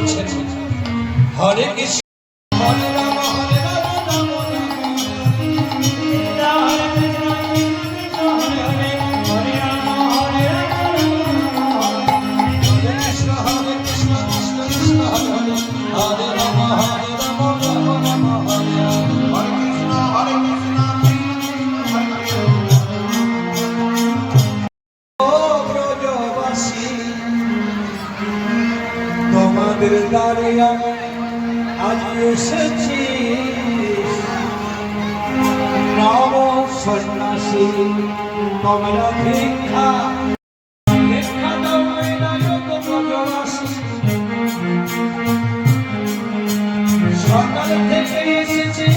বলছেন হরে কৃষ্ণ হরে রাম হরে রাম রাম তোমাদের দ্বারে আজ এসেছি নব সন্ন্যাসী তোমরা ভিক্ষা ভিক্ষা দাও নায়ক ব্রজবাসী সকাল থেকে এসেছি